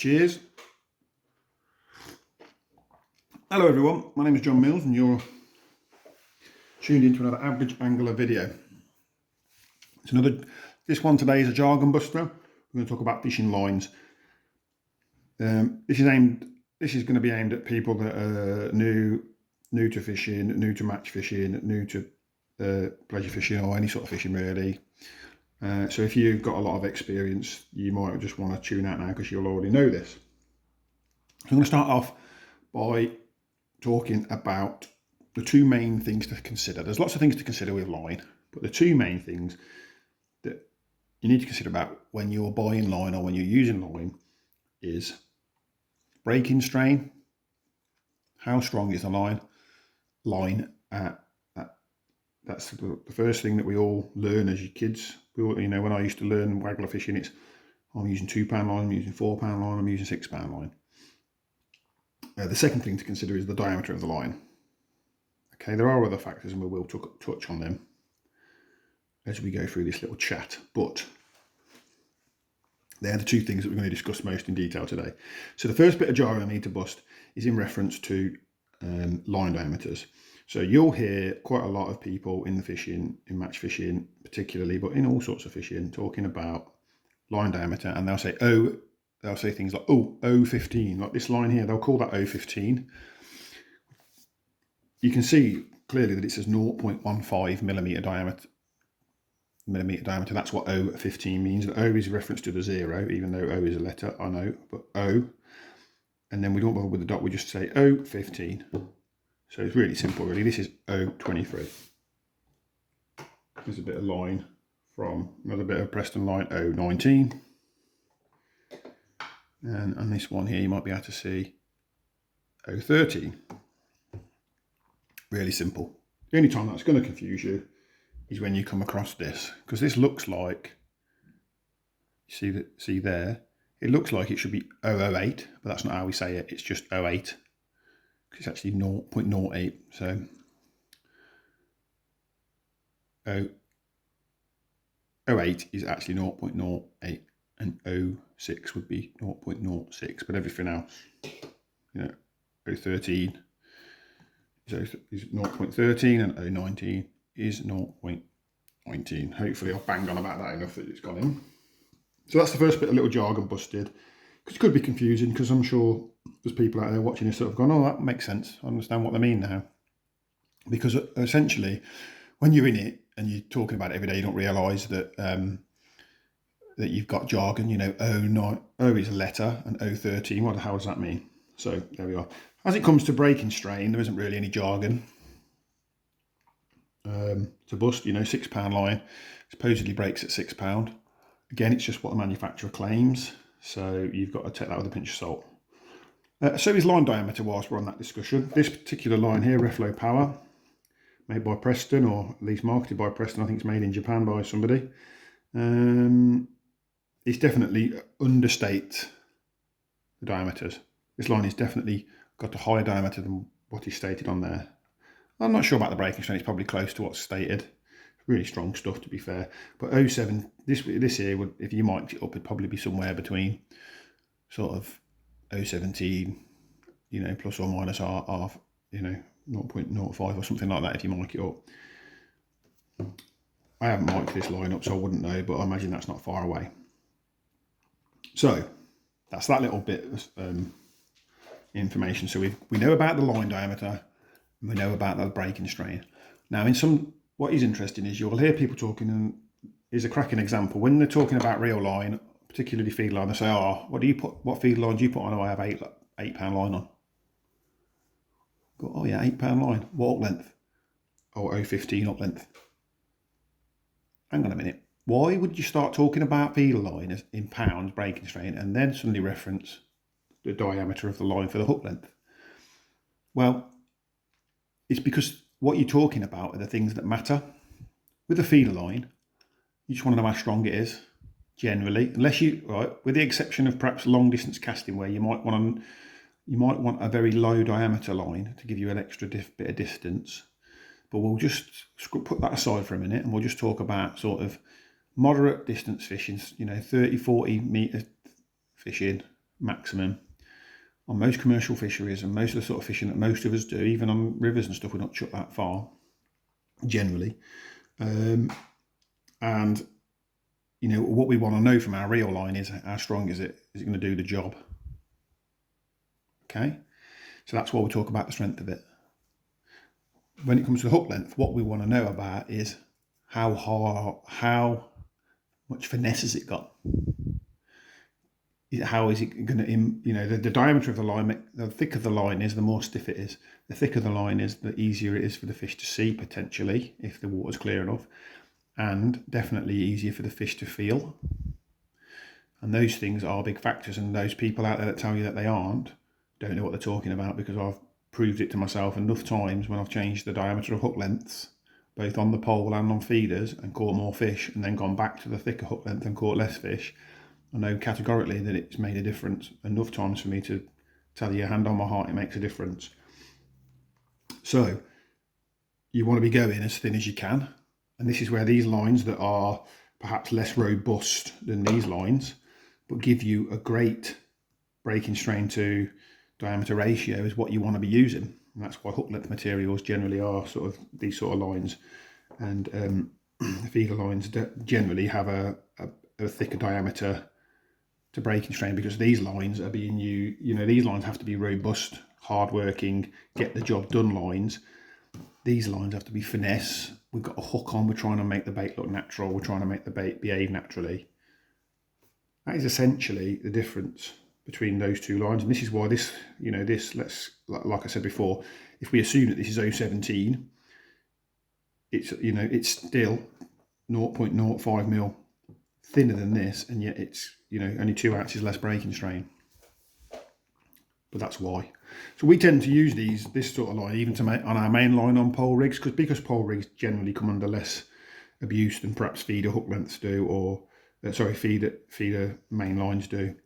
Cheers. Hello everyone, my name is John Mills and you're tuned into another average angler video. This one today is a Jargon Buster. We're going to talk about fishing lines. This is going to be aimed at people that are new to fishing, new to match fishing, new to pleasure fishing or any sort of fishing really. So if you've got a lot of experience, you might just want to tune out now because you'll already know this. So I'm going to start off by talking about the two main things to consider. There's lots of things to consider with line, but the two main things that you need to consider about when you're buying line or when you're using line is breaking strain. How strong is the line that's the first thing that we all learn as your kids. When I used to learn waggler fishing, I'm using 2 pound line, I'm using 4 pound line, I'm using 6 pound line. The second thing to consider is the diameter of the line. Okay, there are other factors and we will touch on them as we go through this little chat, but they're the two things that we're going to discuss most in detail today. So the first bit of jargon I need to bust is in reference to line diameters. So you'll hear quite a lot of people in the fishing, in match fishing particularly, but in all sorts of fishing, talking about line diameter, and they'll say things like, oh, 0.15, like this line here, they'll call that 0.15. You can see clearly that it says 0.15 millimeter diameter. That's what 0.15 means. The O is a reference to the 0, even though O is a letter, I know, but O. And then we don't bother with the dot, we just say 0.15. So it's really simple, really. This is 0.23. There's a bit of line from another bit of Preston line, 0.19. And on this one here, you might be able to see 0.13. Really simple. The only time that's going to confuse you is when you come across this, because this looks like, see there, it looks like it should be 0.08, but that's not how we say it. It's just 0.8, because it's actually 0.08. So 0.08 is actually 0.08. and 0.6 would be 0.06, but everything else, 0.13 is 0.13 and 0.19 is 0.19. Hopefully I've banged on about that enough that it's gone in. So that's the first bit, a little jargon busted, because it could be confusing, because I'm sure there's people out there watching this sort of gone, oh, that makes sense, I understand what they mean now. Because essentially, when you're in it and you're talking about it every day, you don't realise that that you've got jargon, 0.9, O is a letter, and 0.13, what the hell does that mean? So there we are. As it comes to breaking strain, there isn't really any jargon to bust. 6 pound line supposedly breaks at 6 pound. Again, it's just what the manufacturer claims, so you've got to take that with a pinch of salt. So is line diameter whilst we're on that discussion. This particular line here, Reflow Power, made by Preston, or at least marketed by Preston. I think it's made in Japan by somebody. It's definitely understate the diameters. This line is definitely got a higher diameter than what is stated on there. I'm not sure about the breaking strain, it's probably close to what's stated. Really strong stuff, to be fair. But 0.7, this here, would, if you mic'd it up, it'd probably be somewhere between sort of 0.17, plus or minus half, 0.05 or something like that if you mic it up. I haven't mic'd this line up, so I wouldn't know, but I imagine that's not far away. So that's that little bit of information. So we know about the line diameter, and we know about the breaking strain. Now, what is interesting is you'll hear people talking, and here's a cracking example. When they're talking about real line, particularly feed line, they say, "Oh, what feed line do you put on?" "Oh, I have 8 pound line on." Go, "Oh yeah, 8 pound line. What up length?" "Oh, 0.15 up length." Hang on a minute. Why would you start talking about feeder line as in pounds breaking strain and then suddenly reference the diameter of the line for the hook length? Well, it's because what you're talking about are the things that matter. With a feeder line, you just want to know how strong it is, generally, unless with the exception of perhaps long distance casting where you might want a very low diameter line to give you an extra bit of distance. But we'll just put that aside for a minute and we'll just talk about sort of moderate distance fishing, 30, 40 metre fishing, maximum. On most commercial fisheries and most of the sort of fishing that most of us do, even on rivers and stuff, we're not chucked that far, generally. And, you know, what we want to know from our reel line is how strong is it? Is it going to do the job? Okay, so that's why we talk about the strength of it. When it comes to the hook length, what we want to know about is how much finesse has it got? How is it going to, you know, the diameter of the line, the thicker the line is, the more stiff it is. The thicker the line is, the easier it is for the fish to see, potentially, if the water's clear enough, and definitely easier for the fish to feel. And those things are big factors, and those people out there that tell you that they aren't, don't know what they're talking about, because I've proved it to myself enough times when I've changed the diameter of hook lengths, both on the pole and on feeders, and caught more fish, and then gone back to the thicker hook length and caught less fish. I know categorically that it's made a difference enough times for me to tell you, hand on my heart, it makes a difference. So you want to be going as thin as you can. And this is where these lines that are perhaps less robust than these lines, but give you a great breaking strain to diameter ratio, is what you want to be using. And that's why hook length materials generally are sort of these sort of lines. And feeder lines generally have a thicker diameter to breaking strain, because these lines are being used, you know, these lines have to be robust, hard-working, get the job done lines. These lines have to be finesse. We've got a hook on, we're trying to make the bait look natural, we're trying to make the bait behave naturally. That is essentially the difference between those two lines. And this is why this, you know, this, like I said before, if we assume that this is 017, it's, you know, it's still 0.05 mil thinner than this, and yet it's, you know, only 2 ounces less breaking strain. But that's why. So we tend to use this sort of line even to make on our main line on pole rigs, because pole rigs generally come under less abuse than perhaps feeder hook lengths do, or feeder main lines do.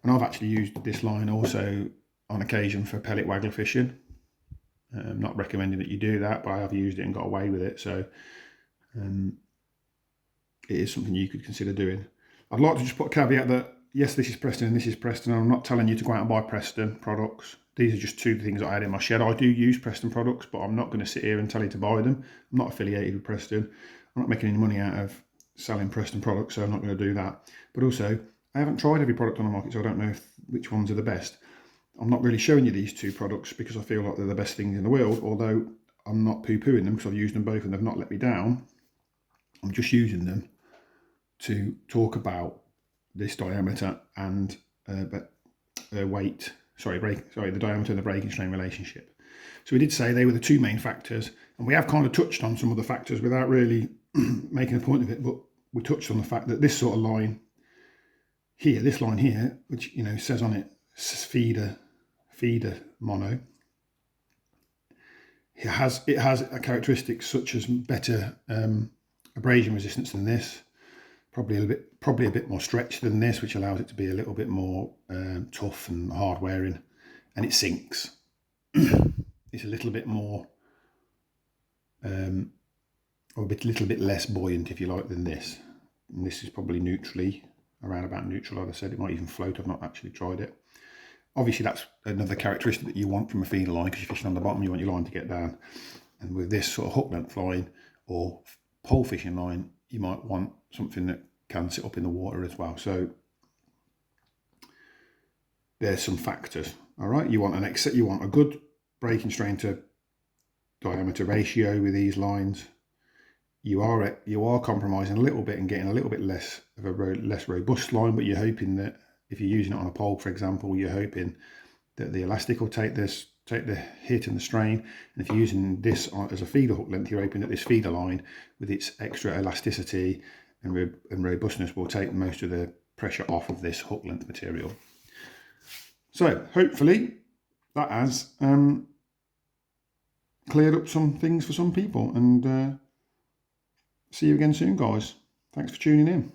And I've actually used this line also on occasion for pellet waggler fishing. I'm not recommending that you do that, but I have used it and got away with it. So it is something you could consider doing. I'd like to just put a caveat that, yes, this is Preston and this is Preston. I'm not telling you to go out and buy Preston products. These are just two things I had in my shed. I do use Preston products, but I'm not going to sit here and tell you to buy them. I'm not affiliated with Preston. I'm not making any money out of selling Preston products, so I'm not going to do that. But also, I haven't tried every product on the market, so I don't know which ones are the best. I'm not really showing you these two products because I feel like they're the best things in the world, although I'm not poo-pooing them because I've used them both and they've not let me down. I'm just using them to talk about this diameter and weight, the diameter and the breaking strain relationship. So we did say they were the two main factors, and we have kind of touched on some of the factors without really making a point of it, but we touched on the fact that this sort of line here, this line here, which, you know, says on it feeder mono, it has a characteristics such as better abrasion resistance than this, probably a bit more stretch than this, which allows it to be a little bit more tough and hard wearing, and it sinks. It's a little bit more or a little bit less buoyant, if you like, than this. And this is probably neutrally, around about neutral, like I said. It might even float. I've not actually tried it. Obviously, that's another characteristic that you want from a feeder line, because you're fishing on the bottom, you want your line to get down. And with this sort of hook length line or pole fishing line, you might want something that can sit up in the water as well. So there's some factors. All right, you want a good breaking strain to diameter ratio with these lines. You are compromising a little bit and getting a little bit less of a less robust line, but you're hoping that if you're using it on a pole, for example, you're hoping that the elastic will take the hit and the strain. And if you're using this as a feeder hook length, you're hoping that this feeder line, with its extra elasticity and robustness, will take most of the pressure off of this hook length material. So hopefully that has cleared up some things for some people, and see you again soon, guys. Thanks for tuning in.